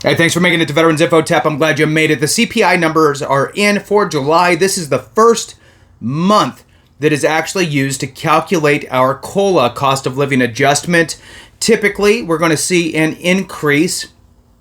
Hey, thanks for making it to Veterans Info Tap. I'm glad you made it. The CPI numbers are in for July. This is the first month that is actually used to calculate our COLA, cost of living adjustment. Typically, we're going to see an increase,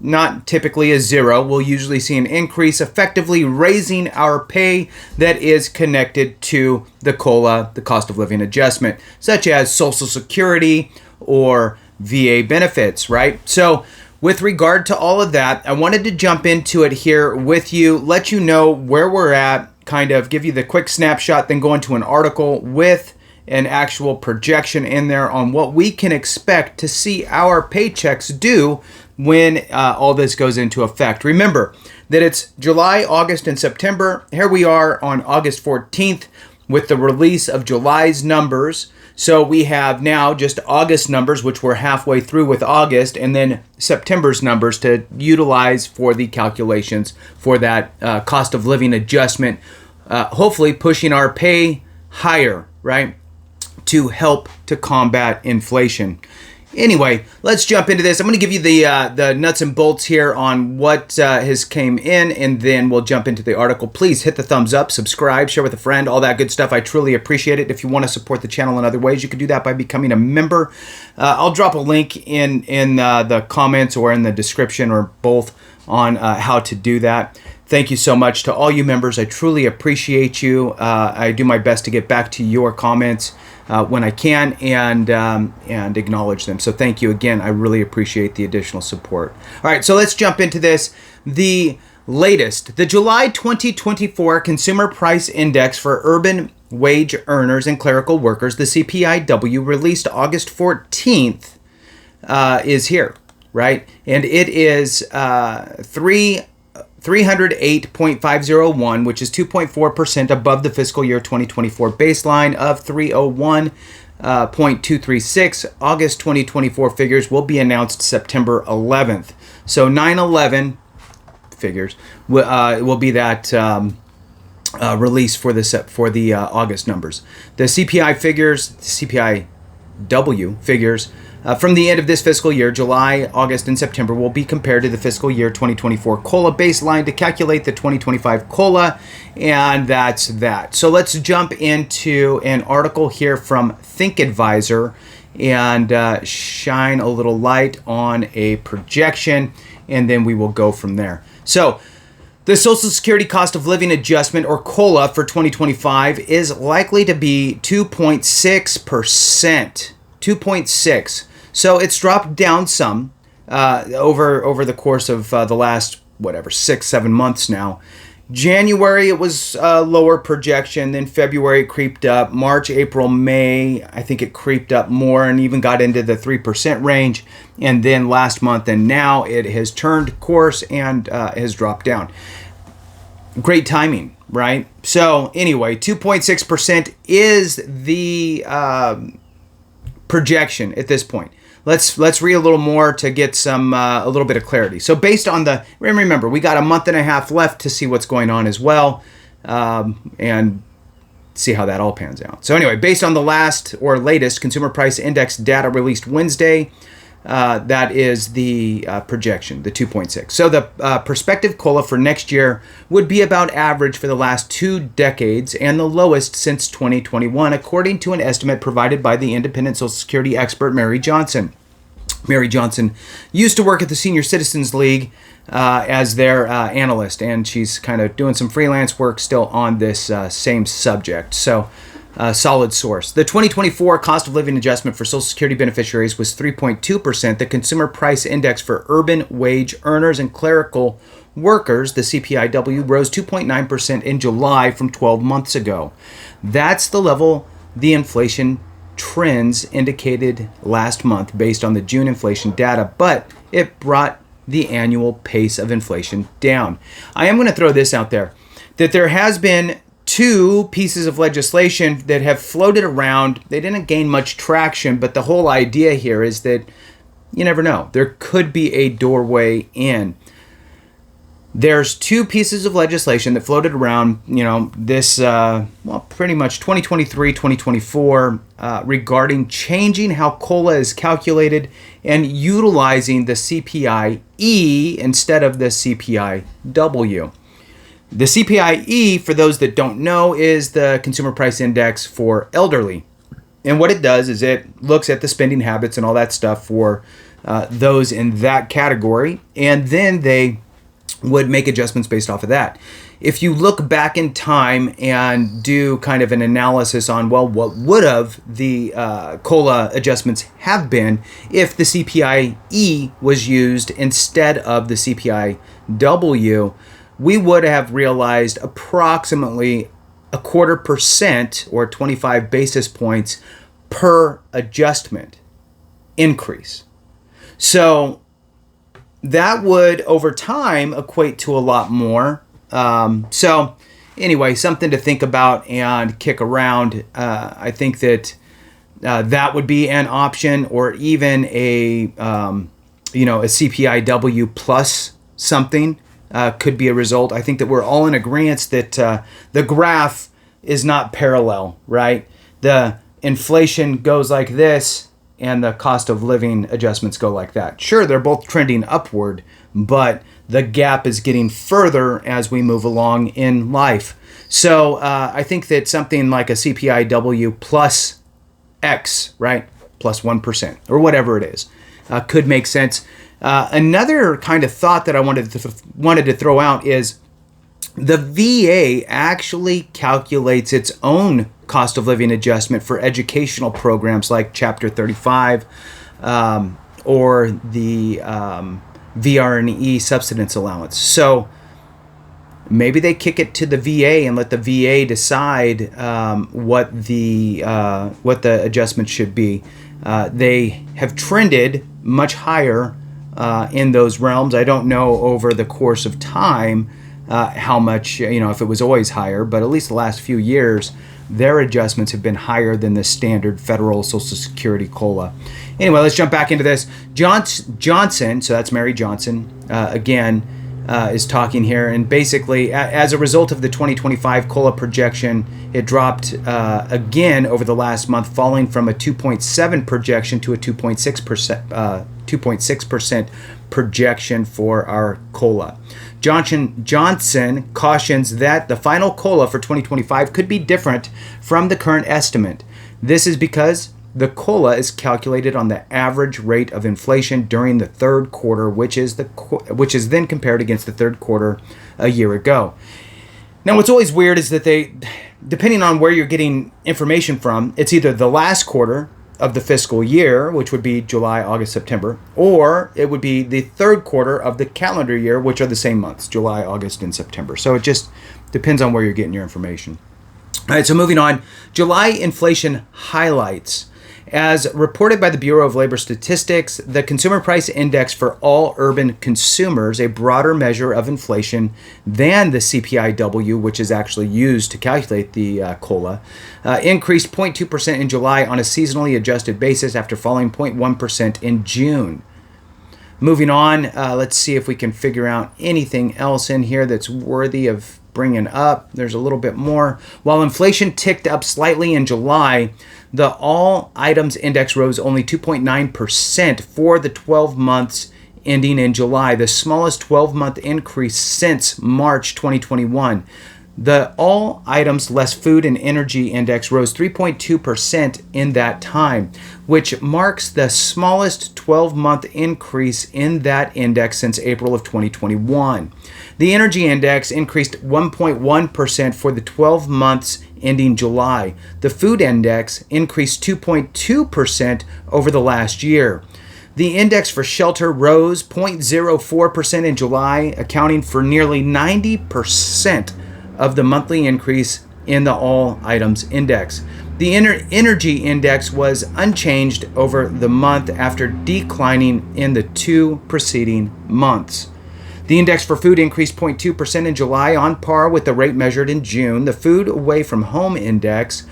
not typically a zero. We'll usually see an increase, effectively raising our pay that is connected to the COLA, the cost of living adjustment, such as Social Security or VA benefits, right? So with regard to all of that, I wanted to jump into it here with you, let you know where we're at, kind of give you the quick snapshot, then go into an article with an actual projection in there on what we can expect to see our paychecks do when all this goes into effect. Remember that it's July, August, and September. Here we are on August 14th with the release of July's numbers. So we have now just August numbers, which we're halfway through with August, and then September's numbers to utilize for the calculations for that cost of living adjustment, hopefully pushing our pay higher, right, to help to combat inflation. Anyway, let's jump into this. I'm going to give you the nuts and bolts here on what has came in, and then we'll jump into the article. Please hit the thumbs up, subscribe, share with a friend, all that good stuff. I truly appreciate it. If you want to support the channel in other ways, you can do that by becoming a member. I'll drop a link in the comments or in the description or both on how to do that. Thank you so much to all you members. I truly appreciate you. I do my best to get back to your comments when I can and acknowledge them. So thank you again. I really appreciate the additional support. All right, so let's jump into this. The latest, the July 2024 Consumer Price Index for urban wage earners and clerical workers, the CPIW, released August 14th, is here, right? And it is 308.501, which is 2.4% above the fiscal year 2024 baseline of 301.236. August 2024 figures will be announced September 11th. So 9/11 figures will be that release for the August numbers. The CPI figures, CPIW figures, from the end of this fiscal year, July, August, and September will be compared to the fiscal year 2024 COLA baseline to calculate the 2025 COLA, and that's that. So let's jump into an article here from ThinkAdvisor and shine a little light on a projection, and then we will go from there. So the Social Security Cost of Living Adjustment, or COLA, for 2025 is likely to be 2.6%. 2.6. So it's dropped down some over the course of the last, 6-7 months now. January, it was a lower projection. Then February, it creeped up. March, April, May, I think it creeped up more and even got into the 3% range. And then last month and now it has turned course and has dropped down. Great timing, right? So anyway, 2.6% is the projection at this point. Let's read a little more to get some a little bit of clarity. So based on remember, we got a month and a half left to see what's going on as well, and see how that all pans out. So anyway, based on the latest Consumer Price Index data released Wednesday, that is the projection, the 2.6. So the prospective COLA for next year would be about average for the last 2 decades and the lowest since 2021, according to an estimate provided by the independent Social Security expert Mary Johnson. Mary Johnson used to work at the Senior Citizens League as their analyst, and she's kind of doing some freelance work still on this same subject. So solid source. The 2024 cost of living adjustment for Social Security beneficiaries was 3.2%. The Consumer Price Index for urban wage earners and clerical workers, the CPIW, rose 2.9% in July from 12 months ago. That's the level the inflation trends indicated last month based on the June inflation data, but it brought the annual pace of inflation down. I am going to throw this out there, that there has been 2 pieces of legislation that have floated around. They didn't gain much traction, but the whole idea here is that you never know. There could be a doorway in. There's two pieces of legislation that floated around, this, pretty much 2023, 2024, regarding changing how COLA is calculated and utilizing the CPI-E instead of the CPI-W. The CPI-E, for those that don't know, is the Consumer Price Index for elderly. And what it does is it looks at the spending habits and all that stuff for those in that category, and then they would make adjustments based off of that. If you look back in time and do kind of an analysis on, what would have the COLA adjustments have been if the CPI-E was used instead of the CPI-W, we would have realized approximately 0.25% or 25 basis points per adjustment increase. So that would, over time, equate to a lot more. So anyway, something to think about and kick around. I think that that would be an option, or even a CPIW plus something could be a result. I think that we're all in agreement that the graph is not parallel, right? The inflation goes like this, and the cost of living adjustments go like that. Sure, they're both trending upward, but the gap is getting further as we move along in life. So I think that something like a CPIW plus X, right, plus 1%, or whatever it is, could make sense. Another kind of thought that I wanted to throw out is the VA actually calculates its own cost of living adjustment for educational programs like Chapter 35 or the VR&E subsistence allowance. So maybe they kick it to the VA and let the VA decide what the adjustment should be. They have trended much higher in those realms. I don't know over the course of time how much, if it was always higher, but at least the last few years, their adjustments have been higher than the standard federal Social Security COLA. Anyway, let's jump back into this. Johnson, so that's Mary Johnson, again, is talking here. And basically, as a result of the 2025 COLA projection, it dropped again over the last month, falling from a 2.7 projection to a 2.6% projection for our COLA. Johnson cautions that the final COLA for 2025 could be different from the current estimate. This is because the COLA is calculated on the average rate of inflation during the third quarter, which is then compared against the third quarter a year ago. Now, what's always weird is that they, depending on where you're getting information from, it's either the last quarter of the fiscal year, which would be July, August, September, or it would be the third quarter of the calendar year, which are the same months, July, August, and September. So it just depends on where you're getting your information. All right, so moving on. July inflation highlights. As reported by the Bureau of Labor Statistics, the Consumer Price Index for all urban consumers, a broader measure of inflation than the CPIW, which is actually used to calculate the COLA, increased 0.2% in July on a seasonally adjusted basis after falling 0.1% in June. Moving on, let's see if we can figure out anything else in here that's worthy of bringing up. There's a little bit more. While inflation ticked up slightly in July, the all items index rose only 2.9% for the 12 months ending in July, the smallest 12-month increase since March 2021. The all items less food and energy index rose 3.2% in that time, which marks the smallest 12-month increase in that index since April of 2021. The energy index increased 1.1% for the 12 months ending July. The food index increased 2.2% over the last year. The index for shelter rose 0.04% in July, accounting for nearly 90% of the monthly increase in the all items index. The energy index was unchanged over the month after declining in the two preceding months. The index for food increased 0.2% in July, on par with the rate measured in June. The food away from home index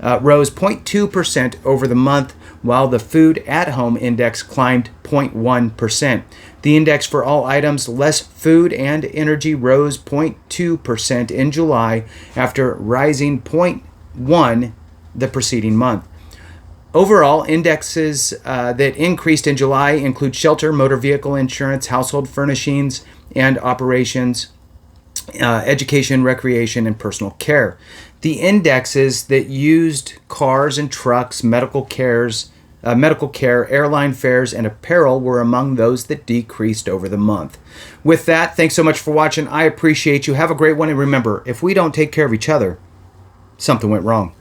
rose 0.2% over the month, while the food at home index climbed 0.1%. The index for all items less food and energy rose 0.2% in July after rising 0.1% the preceding month. Overall, indexes that increased in July include shelter, motor vehicle insurance, household furnishings and operations, education, recreation, and personal care. The indexes that used cars and trucks, medical care, airline fares, and apparel were among those that decreased over the month. With that, thanks so much for watching. I appreciate you. Have a great one. And remember, if we don't take care of each other, something went wrong.